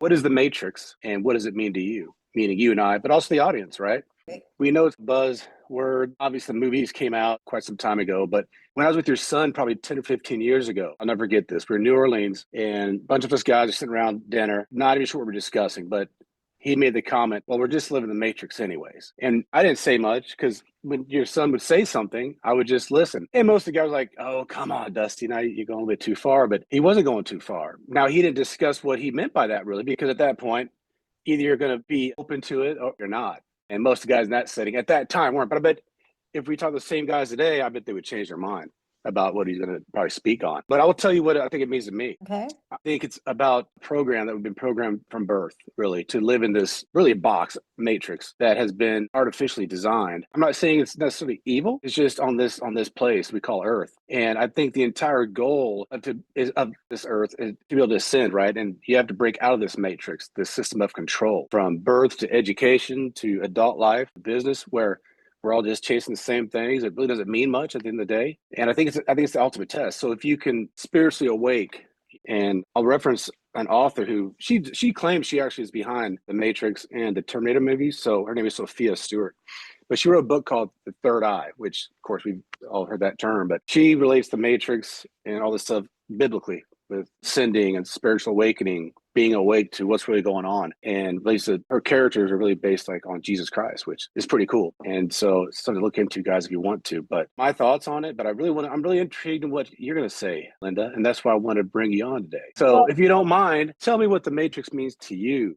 What is the Matrix and what does it mean to you? Meaning you and I, but also the audience, right? We know it's a buzzword. Obviously, the movies came out quite some time ago, but when I was with your son, probably 10 or 15 years ago, I'll never forget this. We were in New Orleans and a bunch of us guys are sitting around dinner, not even sure what we're discussing, but he made the comment, well, we're just living the Matrix anyways. And I didn't say much because when your son would say something, I would just listen. And most of the guys were like, oh, come on, Dusty, now you're going a bit too far. But he wasn't going too far. Now, he didn't discuss what he meant by that really, because at that point, either you're going to be open to it or you're not. And most of the guys in that setting at that time weren't. But I bet if we talk to the same guys today, I bet they would change their mind about what he's going to probably speak on. But I will tell you what I think it means to me. Okay. I think it's about a program that we've been programmed from birth, really, to live in this really box matrix that has been artificially designed. I'm not saying it's necessarily evil. It's just on this place we call Earth. And I think the entire goal of this Earth is to be able to ascend, right? And you have to break out of this matrix, this system of control, from birth to education to adult life, business, where we're all just chasing the same things. It really doesn't mean much at the end of the day. And I think it's the ultimate test. So if you can spiritually awake, and I'll reference an author who she claims she actually is behind the Matrix and the Terminator movies. So her name is Sophia Stewart. But she wrote a book called The Third Eye, which of course we've all heard that term, but she relates the Matrix and all this stuff biblically with ascending and spiritual awakening, being awake to what's really going on. And Lisa, her characters are really based like on Jesus Christ, which is pretty cool. And so it's something to look into, guys, if you want to. But my thoughts on it, but I'm really intrigued in what you're going to say, Linda. And that's why I want to bring you on today. So if you don't mind, tell me what the Matrix means to you.